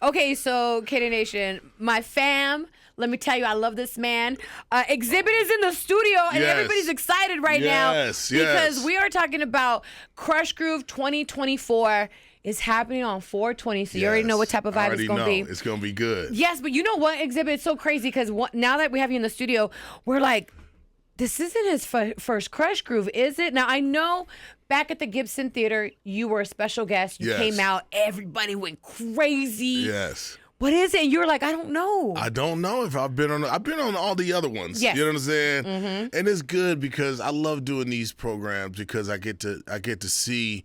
Okay, so Kitty Nation, my fam. Let me tell you, I love this man. Xzibit is in the studio, and everybody's excited right now because we are talking about Crush Groove 2024. Is happening on 420, so you already know what type of vibe it's going to be. It's going to be good. Yes, but you know what, Xzibit? It's so crazy because now that we have you in the studio, we're like, this isn't his first Crush Groove, is it? Now, I know back at the Gibson Theater, you were a special guest. You came out. Everybody went crazy. Yes. What is it? You were like, I don't know. I don't know if I've been on all the other ones. Yes. You know what I'm saying? Mm-hmm. And it's good because I love doing these programs because I get to see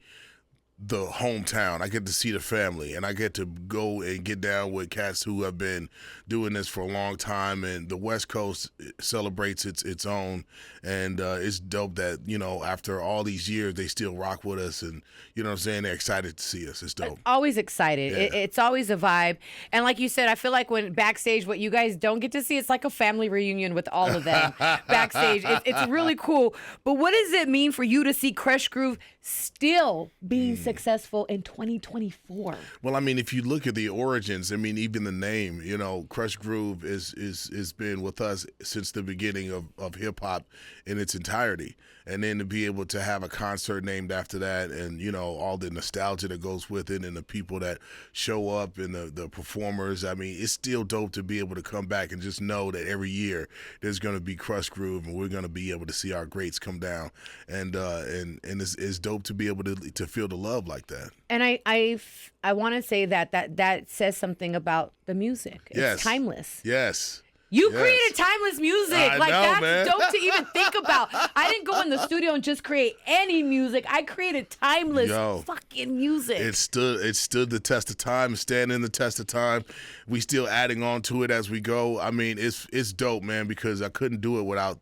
the hometown. I get to see the family, and I get to go and get down with cats who have been doing this for a long time, and the West Coast celebrates its own, and it's dope that, after all these years, they still rock with us, and, you know what I'm saying, they're excited to see us. It's dope. Always excited. Yeah. It's always a vibe, and like you said, I feel like when backstage, what you guys don't get to see, it's like a family reunion with all of them backstage. It's really cool, but what does it mean for you to see Crush Groove still being successful in 2024? Well, I mean, if you look at the origins, I mean, even the name, Crush Groove is been with us since the beginning of hip hop in its entirety. And then to be able to have a concert named after that, and all the nostalgia that goes with it, and the people that show up, and the performers, I mean, it's still dope to be able to come back and just know that every year there's going to be Crush Groove, and we're going to be able to see our greats come down, and it's dope to be able to feel the love like that. And I want to say that says something about the music. It's timeless. Yes. You created timeless music. I know, that's man. dope to even think about. I didn't go in the studio and just create any music. I created timeless fucking music. It stood the test of time, standing the test of time. We still adding on to it as we go. I mean, it's dope, man, because I couldn't do it without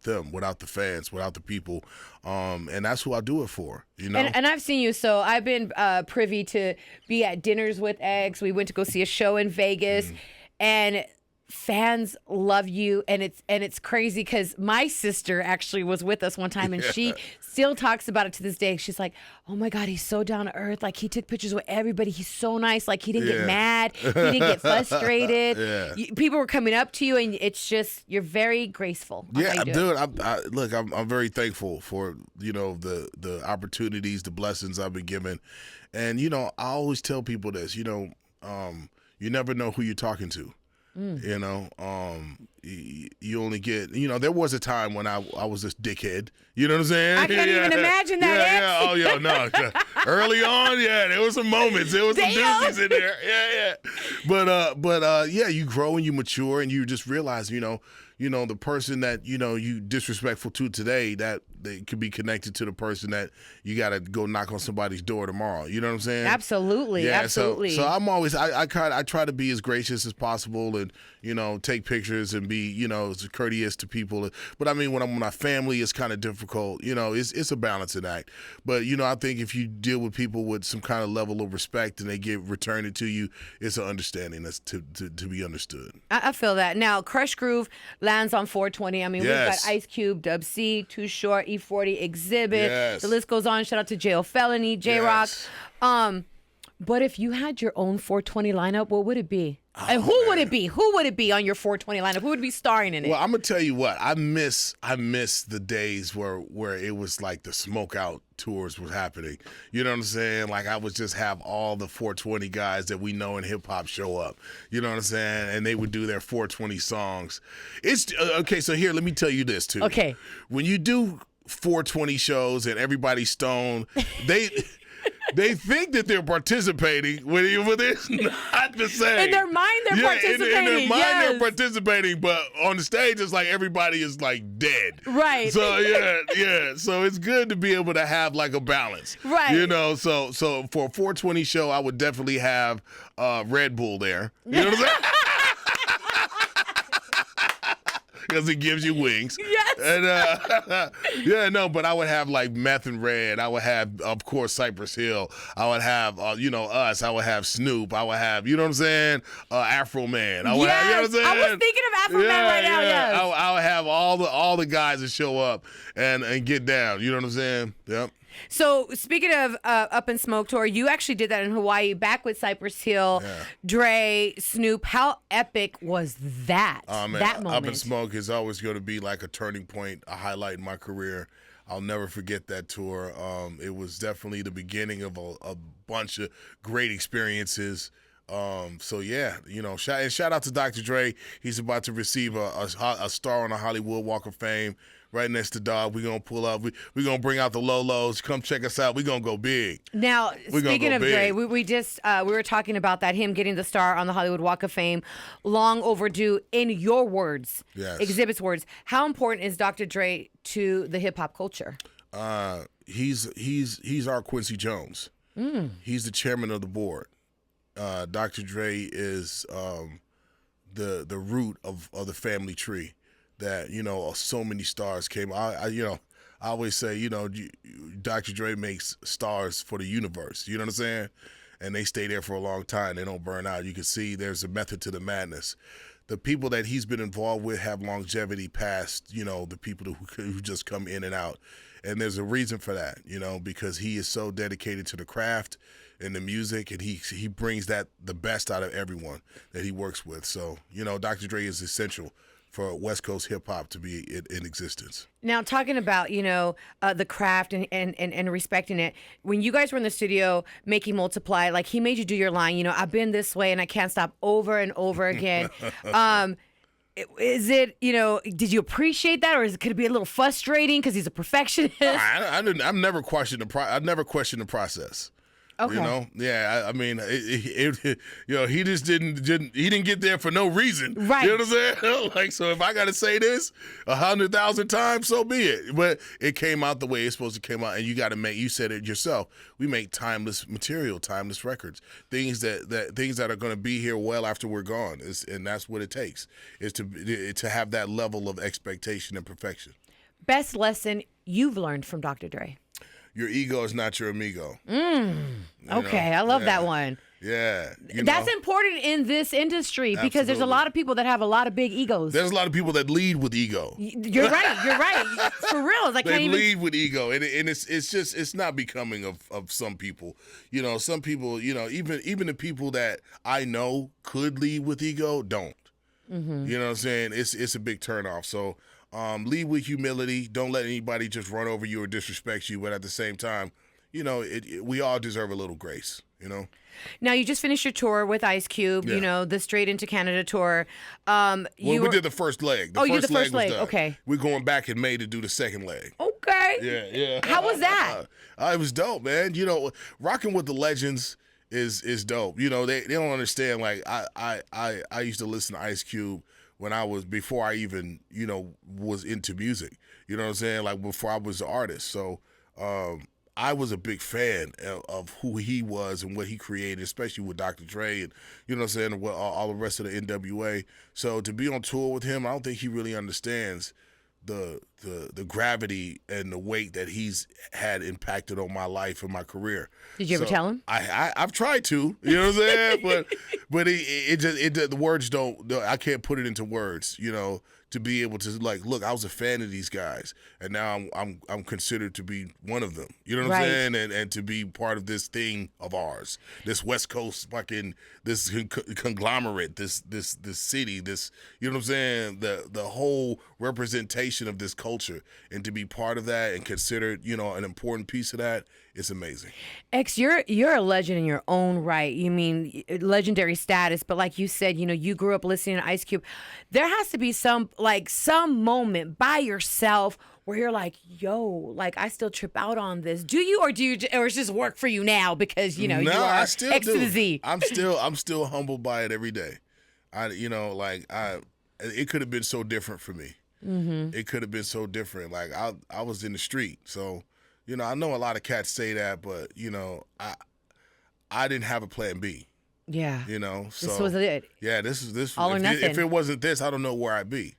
them, without the fans, without the people. And that's who I do it for, And I've seen you, so I've been privy to be at dinners with X. We went to go see a show in Vegas, and fans love you, and it's crazy because my sister actually was with us one time, and she still talks about it to this day. She's like, oh my God, he's so down to earth. Like, he took pictures with everybody. He's so nice. Like, he didn't get mad. He didn't get frustrated. People were coming up to you, and it's just, you're very graceful. Dude, look, I'm very thankful for, the opportunities, the blessings I've been given. And, I always tell people this, you never know who you're talking to. You only get, there was a time when I was this dickhead. You know what I'm saying? I can't even imagine that. Oh, no. Early on, there was some moments. There was some doozies in there. But you grow and you mature, and you just realize, the person that, you disrespectful to today, that they could be connected to the person that you got to go knock on somebody's door tomorrow. You know what I'm saying? Absolutely. Yeah, absolutely. So I'm always, I try to be as gracious as possible, and, take pictures and be, as courteous to people. But I mean, when I'm with my family, it's kind of difficult. It's a balancing act. But, I think if you deal with people with some kind of level of respect and they return it to you, it's an understanding that's to be understood. I feel that. Now, Crush Groove lands on 420. I mean, we've got Ice Cube, Dub C, Too Short, E40, Xzibit. Yes. The list goes on. Shout out to Jail Felony, J-Rock. But if you had your own 420 lineup, what would it be? And who would it be? Who would it be on your 420 lineup? Who would be starring in it? Well, I'm gonna tell you what. I miss the days where it was like the smoke out tours was happening. You know what I'm saying? Like, I would just have all the 420 guys that we know in hip hop show up. You know what I'm saying? And they would do their 420 songs. It's okay. So here, let me tell you this too. Okay. When you do 420 shows and everybody's stoned, they think that they're participating, when it's not the same. In their mind, they're participating. In their mind, they're participating, but on the stage, it's like everybody is like dead. Right. So So it's good to be able to have like a balance. Right. So for a 420 show, I would definitely have Red Bull there. You know what I'm saying? Because it gives you wings. Yes. And but I would have like Meth and Red. I would have, of course, Cypress Hill. I would have, us. I would have Snoop. I would have, you know what I'm saying? Afro Man. I would have, you know what I'm saying? I was thinking of Afro Man right now. Yes. I would have all the guys that show up and get down. You know what I'm saying? Yep. So speaking of Up in Smoke tour, you actually did that in Hawaii, back with Cypress Hill, Dre, Snoop. How epic was that? Man, that moment. Up in Smoke is always going to be like a turning point, a highlight in my career. I'll never forget that tour. It was definitely the beginning of a bunch of great experiences. So yeah, shout out to Dr. Dre. He's about to receive a star on the Hollywood Walk of Fame right next to Dog. We're gonna pull up. We're gonna bring out the Lolos. Come check us out. We're gonna go big. Now, speaking of Dre, we just we were talking about that, him getting the star on the Hollywood Walk of Fame, long overdue. In your words, yes. Xzibit's words, how important is Dr. Dre to the hip hop culture? He's our Quincy Jones. He's the chairman of the board. Dr. Dre is the root of the family tree that, so many stars came. I always say, Dr. Dre makes stars for the universe. You know what I'm saying? And they stay there for a long time. They don't burn out. You can see there's a method to the madness. The people that he's been involved with have longevity past, the people who just come in and out. And there's a reason for that, because he is so dedicated to the craft and the music, and he brings the best out of everyone that he works with. So, Dr. Dre is essential for West Coast hip hop to be in existence. Now, talking about, the craft and respecting it, when you guys were in the studio making Multiply, like he made you do your line, I've been this way and I can't stop over and over again. Is it, did you appreciate that, or could it be a little frustrating because he's a perfectionist? I've never questioned the process. Okay. I mean, he just didn't get there for no reason. Right. You know what I'm saying? Like, so if I got to say this 100,000 times, so be it. But it came out the way it's supposed to come out, and you got to you said it yourself. We make timeless material, timeless records, things that are going to be here well after we're gone. And that's what it takes, is to have that level of expectation and perfection. Best lesson you've learned from Dr. Dre? Your ego is not your amigo. Okay, I love that one. Yeah. That's important in this industry because there's a lot of people that have a lot of big egos. There's a lot of people that lead with ego. You're right. For real. They lead with ego. And it's not becoming of some people. Some people, even the people that I know could lead with ego don't. Mm-hmm. You know what I'm saying? It's a big turnoff. So lead with humility. Don't let anybody just run over you or disrespect you. But at the same time, we all deserve a little grace, Now, you just finished your tour with Ice Cube, the Straight Into Canada tour. We did the first leg. You did the first leg. Okay. We're going back in May to do the second leg. Okay. Yeah. How was that? It was dope, man. Rocking with the legends is dope. They don't understand. Like, I used to listen to Ice Cube before I even, was into music. You know what I'm saying? Like, before I was an artist. So, I was a big fan of who he was and what he created, especially with Dr. Dre and, you know what I'm saying, all the rest of the NWA. So to be on tour with him, I don't think he really understands the gravity and the weight that he's had impacted on my life and my career. Did you ever tell him? I've tried to, you know what I'm saying? but the words I can't put it into words, to be able to, like, look, I was a fan of these guys, and now I'm considered to be one of them. You know what I'm saying? And to be part of this thing of ours, this West Coast fucking, this conglomerate, this city, this, you know what I'm saying? The whole representation of this culture, and to be part of that and considered, an important piece of that, it's amazing. X, you're a legend in your own right. You mean legendary status, but like you said, you grew up listening to Ice Cube. There has to be some moment by yourself where you're like, yo, like, I still trip out on this. Do you, or it's just work for you now because you are I still X do. to the Z? I'm still humbled by it every day. It could have been so different for me. Mm-hmm. It could have been so different. Like, I was in the street, so. I know a lot of cats say that, but, I didn't have a plan B. Yeah. So. This was it. Yeah, this. All or nothing. If it wasn't this, I don't know where I'd be.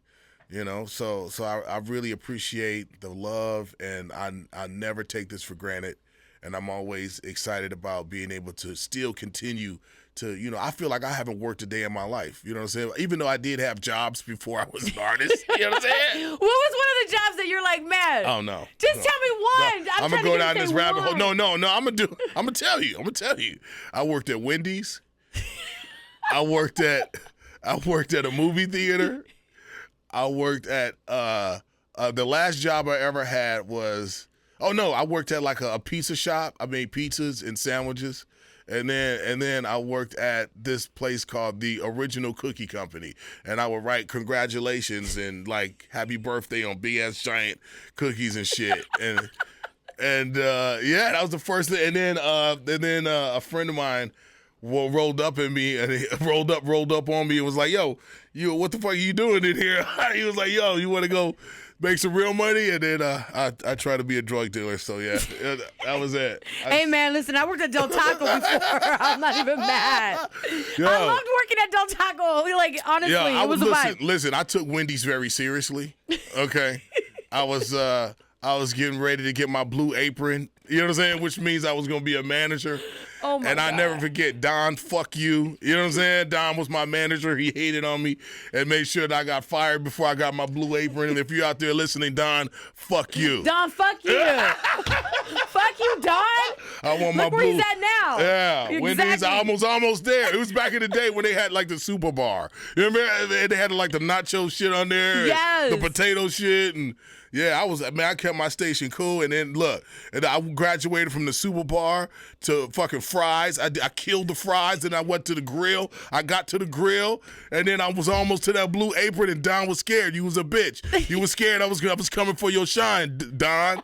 So I really appreciate the love, and I never take this for granted. And I'm always excited about being able to still continue I feel like I haven't worked a day in my life. You know what I'm saying? Even though I did have jobs before I was an artist. You know what I'm saying? What was one of the jobs that you're like, man? Oh no. Just tell me one. No. I'm gonna go down this rabbit hole. No. I'm gonna tell you. I worked at Wendy's. I worked at a movie theater. I worked at the last job I ever had was I worked at like a pizza shop. I made pizzas and sandwiches. And then I worked at this place called the Original Cookie Company, and I would write congratulations and like happy birthday on big ass giant cookies and shit. and that was the first thing. And then a friend of mine rolled up on me and he rolled up on me and was like, "Yo, what the fuck are you doing in here?" He was like, "Yo, you want to go make some real money?" And then I try to be a drug dealer. So yeah, that was it. Hey man, listen, I worked at Del Taco before. I'm not even mad. Yo, I loved working at Del Taco. Like honestly, it was a vibe. Listen, I took Wendy's very seriously. Okay, I was getting ready to get my blue apron. You know what I'm saying? Which means I was gonna be a manager. Oh my God. I never forget Don, fuck you. You know what I'm saying? Don was my manager. He hated on me and made sure that I got fired before I got my blue apron. And if you're out there listening, Don, fuck you. Don, fuck you. Fuck you, Don. I want my Look where blue. he's at now. Yeah, Exactly. Wendy's almost there. It was back in the day when they had like the super bar. You remember? They had like the nacho shit on there. Yes. The potato shit. And yeah, I kept my station cool. And then look, and I graduated from the super bar to fucking fries. I killed the fries. Then I went to the grill. I got to the grill. And then I was almost to that blue apron. And Don was scared. You was a bitch. You was scared I was coming for your shine, Don.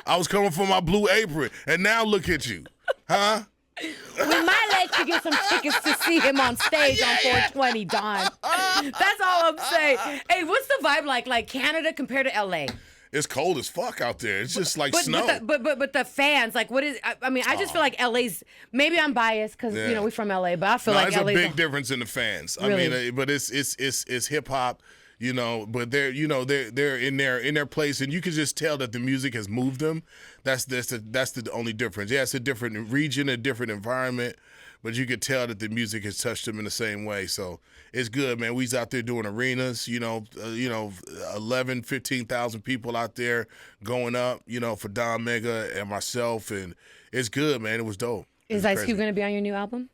I was coming for my blue apron. And now look at you. Huh? We might let you get some tickets to see him on stage on 420, Don. That's all I'm saying. Hey, what's the vibe like? Like Canada compared to LA? It's cold as fuck out there. It's just like snow. But the fans, like, what is? I mean, I just feel like LA's. Maybe I'm biased because we're from LA, but I feel like there's LA's a big difference in the fans. Really? I mean, but it's hip hop. But they're in their place, and you can just tell that the music has moved them. That's the only difference. Yeah, it's a different region, a different environment, but you could tell that the music has touched them in the same way. So it's good, man. We's out there doing arenas, 11, 15,000 people out there going up, for Don Mega and myself, and it's good, man. It was dope. Is Ice Cube going to be on your new album?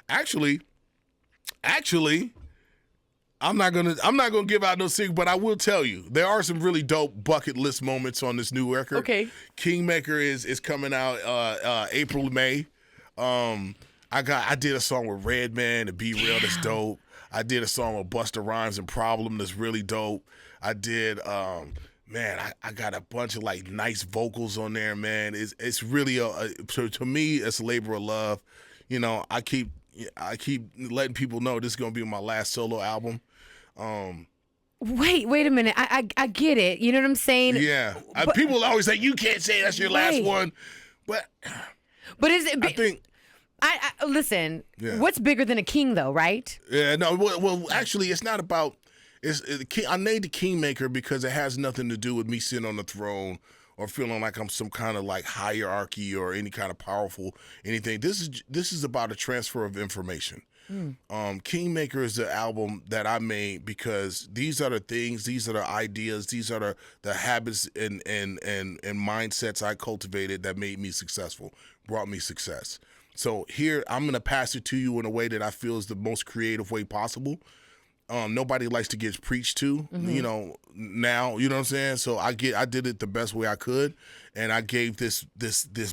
Actually. I'm not gonna give out no secret, but I will tell you there are some really dope bucket list moments on this new record. Okay. Kingmaker is coming out April, May. I did a song with Redman and Be Real that's dope. I did a song with Busta Rhymes and Problem that's really dope. I did I got a bunch of like nice vocals on there, man. It's really to me it's a labor of love. I keep letting people know this is gonna be my last solo album. Wait a minute. I get it. You know what I'm saying? Yeah. People always say you can't say that's your last one, but is it? I think. I listen. Yeah. What's bigger than a king, though, right? Yeah. No. Well, actually, it's not about. I named it Kingmaker because it has nothing to do with me sitting on the throne or feeling like I'm some kind of like hierarchy or any kind of powerful anything. This is about a transfer of information. Kingmaker is the album that I made because these are the things, these are the ideas, these are the habits and mindsets I cultivated that made me successful, brought me success. So here I'm gonna pass it to you in a way that I feel is the most creative way possible. Nobody likes to get preached to, now, you know what I'm saying? So I did it the best way I could, and I gave this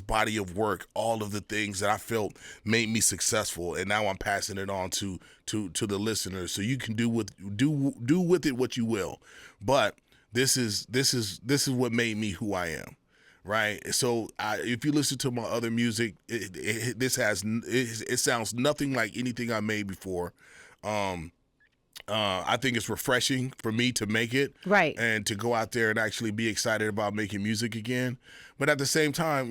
body of work all of the things that I felt made me successful, and now I'm passing it on to the listeners. So you can do with it what you will. But this is what made me who I am. Right, so if you listen to my other music, it sounds nothing like anything I made before. I think it's refreshing for me to make it, right, and to go out there and actually be excited about making music again. But at the same time,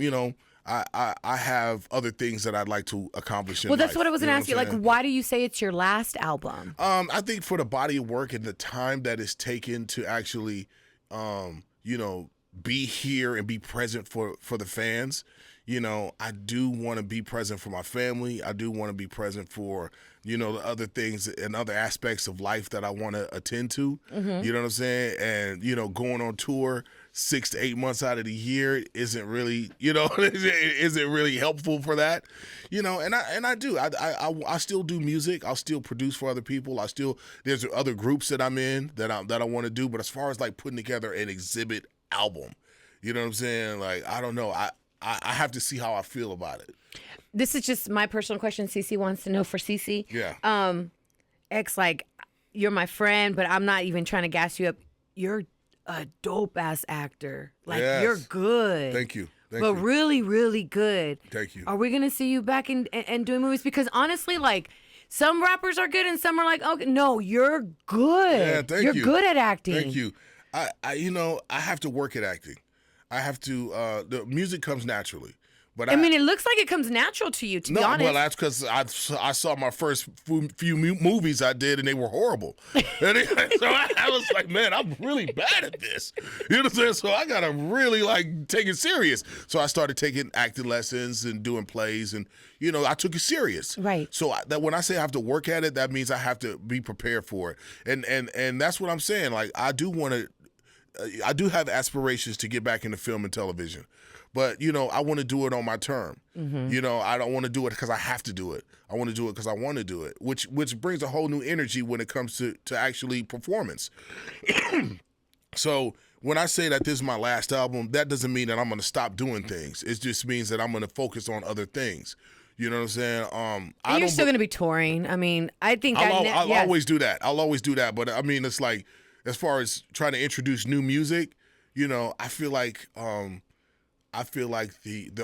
I have other things that I'd like to accomplish in life. Well, that's what I was going to ask you. Like, why do you say it's your last album? I think for the body of work and the time that it's taken to actually, be here and be present for the fans. I do want to be present for my family. I do want to be present for, the other things and other aspects of life that I want to attend to. You know what I'm saying? And, going on tour 6 to 8 months out of the year isn't really, isn't really helpful for that. And I do. I still do music. I'll still produce for other people. There's other groups that I'm in that I want to do. But as far as like putting together an Xzibit album, you know what I'm saying? Like, I don't know. I have to see how I feel about it. This is just my personal question. Cece wants to know for Cece. Yeah. X, like, you're my friend, but I'm not even trying to gas you up. You're a dope ass actor. Like, Yes. you're good. Thank you. But really, really good. Thank you. Are we gonna see you back and doing movies? Because honestly, like, some rappers are good and some are like, okay, no, you're good. Yeah, thank you. You're good at acting. Thank you. I have to work at acting. I have to. The music comes naturally, but I mean, it looks like it comes natural to you. To be honest, well, that's because I saw my first few movies I did, and they were horrible. And so I was like, man, I'm really bad at this. You know what I'm saying? So I gotta really like take it serious. So I started taking acting lessons and doing plays, and I took it serious. Right. So that when I say I have to work at it, that means I have to be prepared for it. And that's what I'm saying. Like, I do have aspirations to get back into film and television, but I want to do it on my term. I don't want to do it because I have to do it. I want to do it because I want to do it, which brings a whole new energy when it comes to actually performance. So when I say that this is my last album, that doesn't mean that I'm going to stop doing things. It just means that I'm going to focus on other things. You know what I'm saying? And you're still going to be touring. I mean, I think I'll always do that. I'll always do that. But I mean, it's like, as far as trying to introduce new music, I feel like the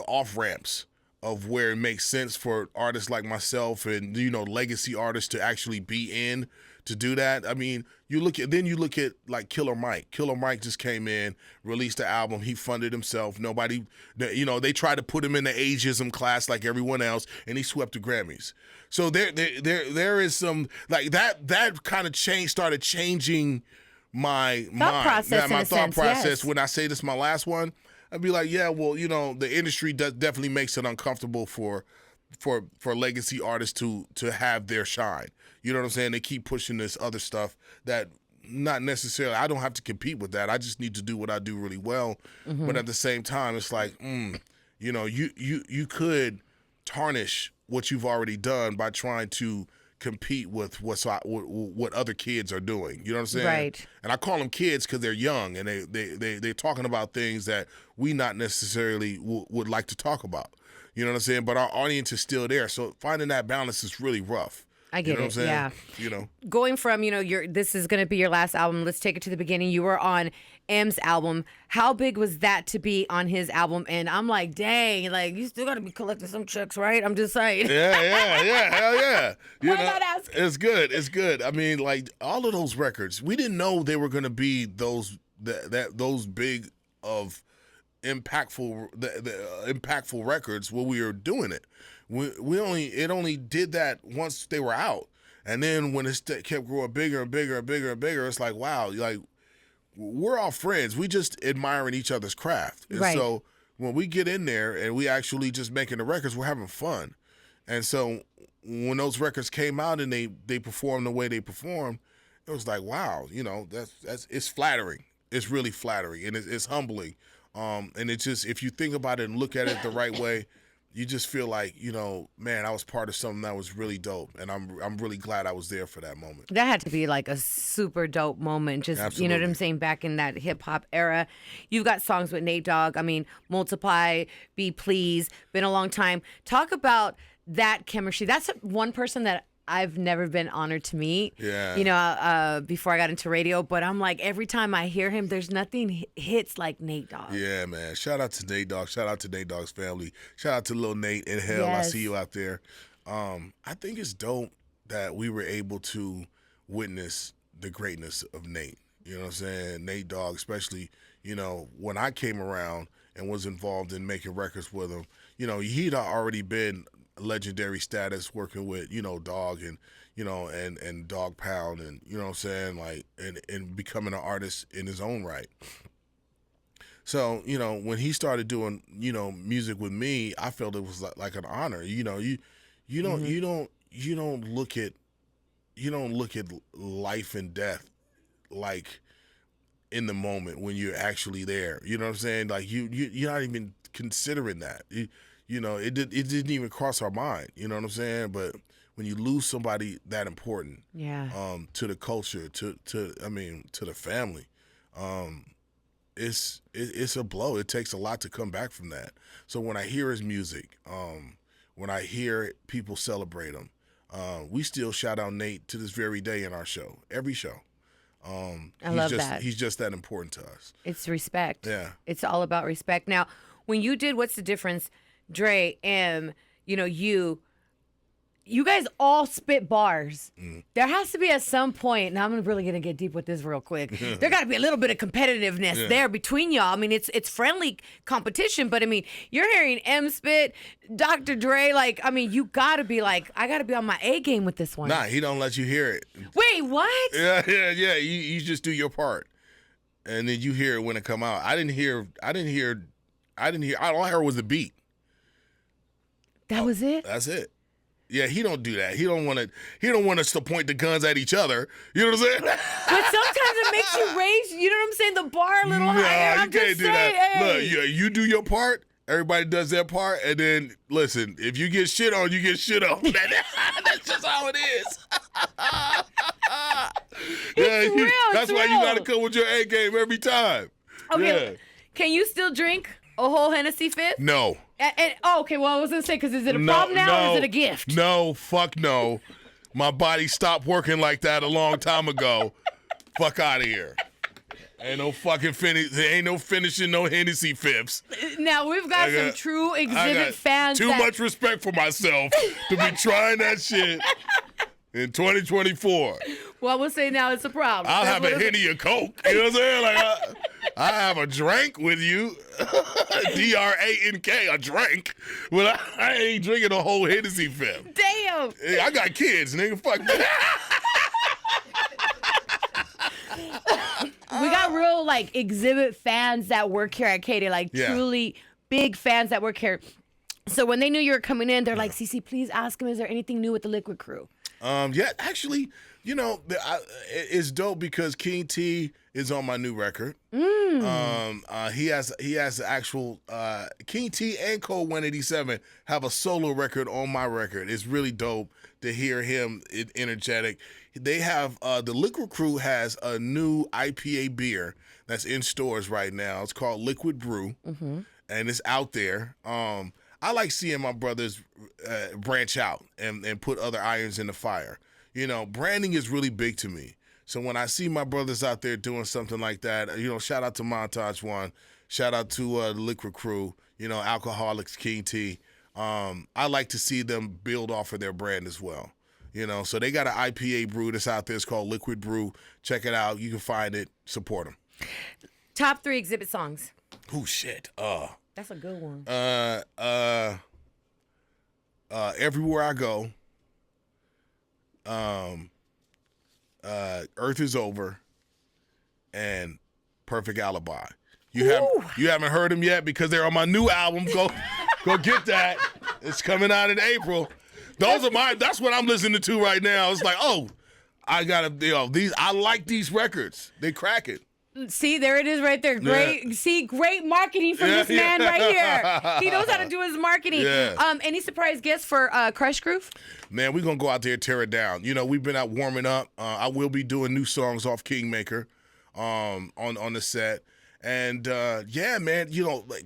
off ramps of where it makes sense for artists like myself and legacy artists to actually be in to do that. I mean, you look at like Killer Mike. Killer Mike just came in, released an album. He funded himself. Nobody, they tried to put him in the ageism class like everyone else, and he swept the Grammys. So there is some like that kind of started changing my thought process, my thought process. Yes. When I say this is my last one, I'd be like, yeah, well, the industry definitely makes it uncomfortable for legacy artists to have their shine. You know what I'm saying? They keep pushing this other stuff that not necessarily, I don't have to compete with that. I just need to do what I do really well. But at the same time, it's like, you could tarnish what you've already done by trying to compete with what other kids are doing. You know what I'm saying? Right. And I call them kids because they're young and they're talking about things that we not necessarily would like to talk about. You know what I'm saying? But our audience is still there. So finding that balance is really rough. I get it. Yeah. Going from, this is going to be your last album. Let's take it to the beginning. You were on M's album. How big was that to be on his album? And I'm like, dang, like, you still got to be collecting some checks, right? I'm just saying. Yeah. Hell yeah. Why not ask? It's good. I mean, like, all of those records, we didn't know they were going to be those big of impactful records when we were doing it. It only did that once they were out, and then when it kept growing bigger and bigger and bigger and bigger, it's like, wow, like, we're all friends. We just admiring each other's craft. And right. So when we get in there and we actually just making the records, we're having fun. And so when those records came out and they performed the way they performed, it was like, wow, it's flattering. It's really flattering, and it's humbling. And it's just, if you think about it and look at it the right way, you just feel like, man, I was part of something that was really dope, and I'm really glad I was there for that moment. That had to be like a super dope moment, just Absolutely. You know what I'm saying, back in that hip hop era. You've got songs with Nate Dogg. I mean, Multiply, Be Please, been a long time. Talk about that chemistry. That's one person that I've never been honored to meet. Yeah. Before I got into radio, but I'm like, every time I hear him, there's nothing hits like Nate Dogg. Yeah, man. Shout out to Nate Dogg. Shout out to Nate Dogg's family. Shout out to Lil Nate and Hell. Yes. I see you out there. I think it's dope that we were able to witness the greatness of Nate. You know what I'm saying? Nate Dogg, especially, when I came around and was involved in making records with him, he'd already been legendary status working with Dog and and Dog Pound, and you know what I'm saying, like, and becoming an artist in his own right. So, when he started doing, music with me, I felt it was like an honor. You don't look at life and death like in the moment when you're actually there. You know what I'm saying? Like you're not even considering that. It didn't even cross our mind. You know what I'm saying? But when you lose somebody that important, to the culture, to the family, it's a blow. It takes a lot to come back from that. So when I hear his music, when I hear people celebrate him, we still shout out Nate to this very day in our show, every show. I love that. He's just that important to us. It's respect. Yeah. It's all about respect. Now, when you did What's the Difference, Dre, you guys all spit bars. There has to be at some point, and I'm really going to get deep with this real quick. There got to be a little bit of competitiveness there between y'all. I mean, it's friendly competition, but I mean, you're hearing M spit, Dr. Dre, you got to be like, I got to be on my A game with this one. Nah, he don't let you hear it. Wait, what? Yeah. You just do your part, and then you hear it when it come out. I didn't hear. All I heard was the beat. That was it? That's it. Yeah, he don't do that. He don't want us to point the guns at each other. You know what I'm saying? But sometimes it makes you raise, you know what I'm saying, the bar a little higher. No, I'm you can't just do saying, that. hey. Look, you do your part. Everybody does their part, and then listen. If you get shit on, you get shit on. That's just how it is. It's real. That's why you gotta come with your A game every time. Okay, Yeah. Can you still drink a whole Hennessy fifth? No. Okay, well, I was going to say, because is it a problem now or is it a gift? No, fuck no. My body stopped working like that a long time ago. Fuck out of here. Ain't no fucking finish. There ain't no finishing no Hennessy fifths. Now, we've got some true Xzibit fans. Too much respect for myself to be trying that shit in 2024. Well, we'll say now it's a problem. I'll have a Henny or Coke. You know what I'm saying? Like, I have a drink with you. DRANK, a drink. But I ain't drinking a whole Hennessy fifth. Damn. Hey, I got kids, nigga. Fuck that. We got real, Xzibit fans that work here at KD, truly big fans that work here. So when they knew you were coming in, they're like, CC, please ask him, is there anything new with the Liquid Crew? Yeah, actually, it's dope because King T is on my new record. He has the actual King T and Code 187 have a solo record on my record. It's really dope to hear him energetic. They have the Liquid Crew has a new IPA beer that's in stores right now. It's called Liquid Brew, and it's out there. I like seeing my brothers branch out and put other irons in the fire. Branding is really big to me. So when I see my brothers out there doing something like that, shout out to Montage One, shout out to the Liquid Crew, Alcoholics, King T. I like to see them build off of their brand as well. So they got an IPA brew that's out there. It's called Liquid Brew. Check it out. You can find it. Support them. Top 3 Xzibit songs. Oh, shit. That's a good one. Everywhere I Go. Earth is Over, and Perfect Alibi. You haven't heard them yet because they're on my new album. Go get that. It's coming out in April. That's what I'm listening to right now. It's like, I gotta I like these records. They crack it. See, there it is right there. Great marketing from this man right here. He knows how to do his marketing. Yeah. Any surprise guests for Crush Groove? Man, we're going to go out there and tear it down. We've been out warming up. I will be doing new songs off Kingmaker on the set. And, man,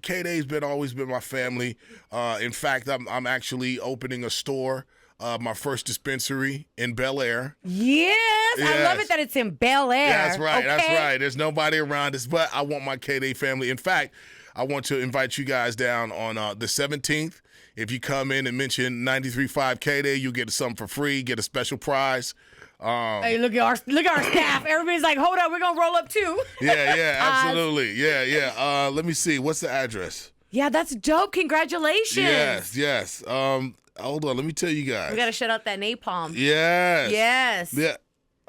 K-Day's always been my family. In fact, I'm actually opening a store. My first dispensary in Bel Air. Yes, I love it that it's in Bel Air. That's right, okay? That's right. There's nobody around us, but I want my K-Day family. In fact, I want to invite you guys down on the 17th. If you come in and mention 93.5 K-Day, you'll get something for free, get a special prize. Hey, look at our staff. Everybody's like, hold up, we're going to roll up too. Yeah, absolutely. Yeah. Let me see. What's the address? Yeah, that's dope. Congratulations. Yes. Hold on, let me tell you guys. We got to shut out that napalm. Yes. Yeah.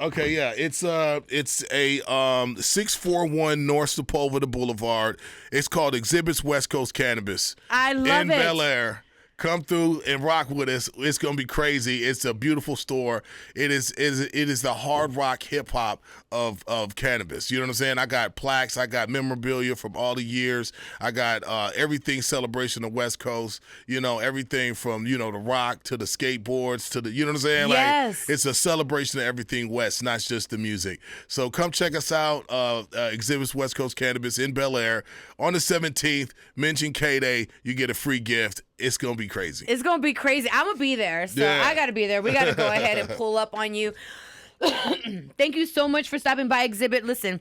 Okay, yeah, it's a 641 North Sepulveda Boulevard. It's called Xzibit's West Coast Cannabis. I love in it. Bel Air. Come through and rock with us. It's gonna be crazy. It's a beautiful store. It is the hard rock hip hop of cannabis. You know what I'm saying? I got plaques. I got memorabilia from all the years. I got everything celebration of West Coast. You know, everything from the rock to the skateboards to the you know what I'm saying? Yes. Like it's a celebration of everything West, not just the music. So come check us out. Exhibits West Coast Cannabis in Bel Air on the 17th. Mention K-Day, you get a free gift. It's going to be crazy. It's going to be crazy. I'm going to be there. So Yeah. I got to be there. We got to go ahead and pull up on you. Thank you so much for stopping by, Xzibit. Listen,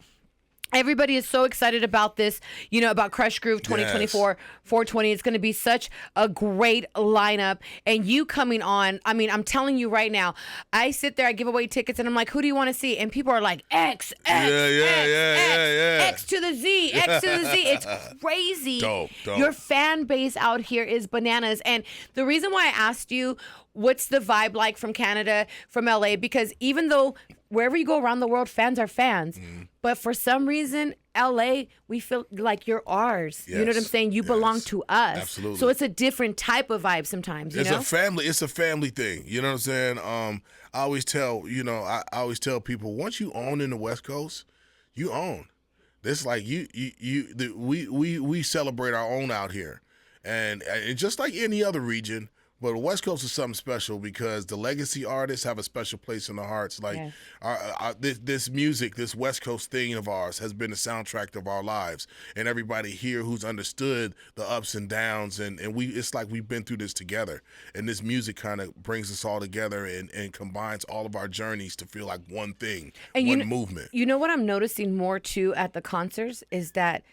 everybody is so excited about this, about Crush Groove 2024, 420. It's going to be such a great lineup. And you coming on, I mean, I'm telling you right now, I sit there, I give away tickets, and I'm like, who do you want to see? And people are like, X to the Z, X to the Z. It's crazy. Dope. Your fan base out here is bananas. And the reason why I asked you, what's the vibe like from Canada, from LA? Because even though wherever you go around the world, fans are fans. But for some reason, LA, we feel like you're ours. Yes. You know what I'm saying? You belong to us. Absolutely. So it's a different type of vibe sometimes, It's a family thing. You know what I'm saying? I always tell people, once you own in the West Coast, you own. This like we celebrate our own out here. And just like any other region, but the West Coast is something special because the legacy artists have a special place in the hearts. Like this music, this West Coast thing of ours has been the soundtrack of our lives. And everybody here who's understood the ups and downs, and it's like we've been through this together. And this music kind of brings us all together and combines all of our journeys to feel like one thing, and one movement. You know what I'm noticing more too at the concerts is that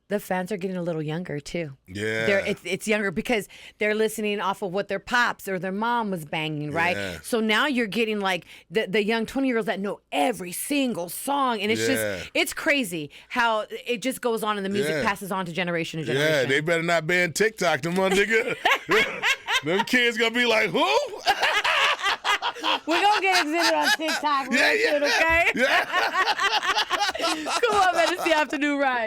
the fans are getting a little younger too. Yeah, it's younger because they're listening off of what their pops or their mom was banging, right? Yeah. So now you're getting like the young 20-year-olds that know every single song, and it's crazy how it just goes on and the music passes on to generation to generation. Yeah, they better not ban TikTok, them nigga. Them kids gonna be like, who? We're gonna get Xzibit on TikTok, okay? Yeah. Cool, man. It's the afternoon ride.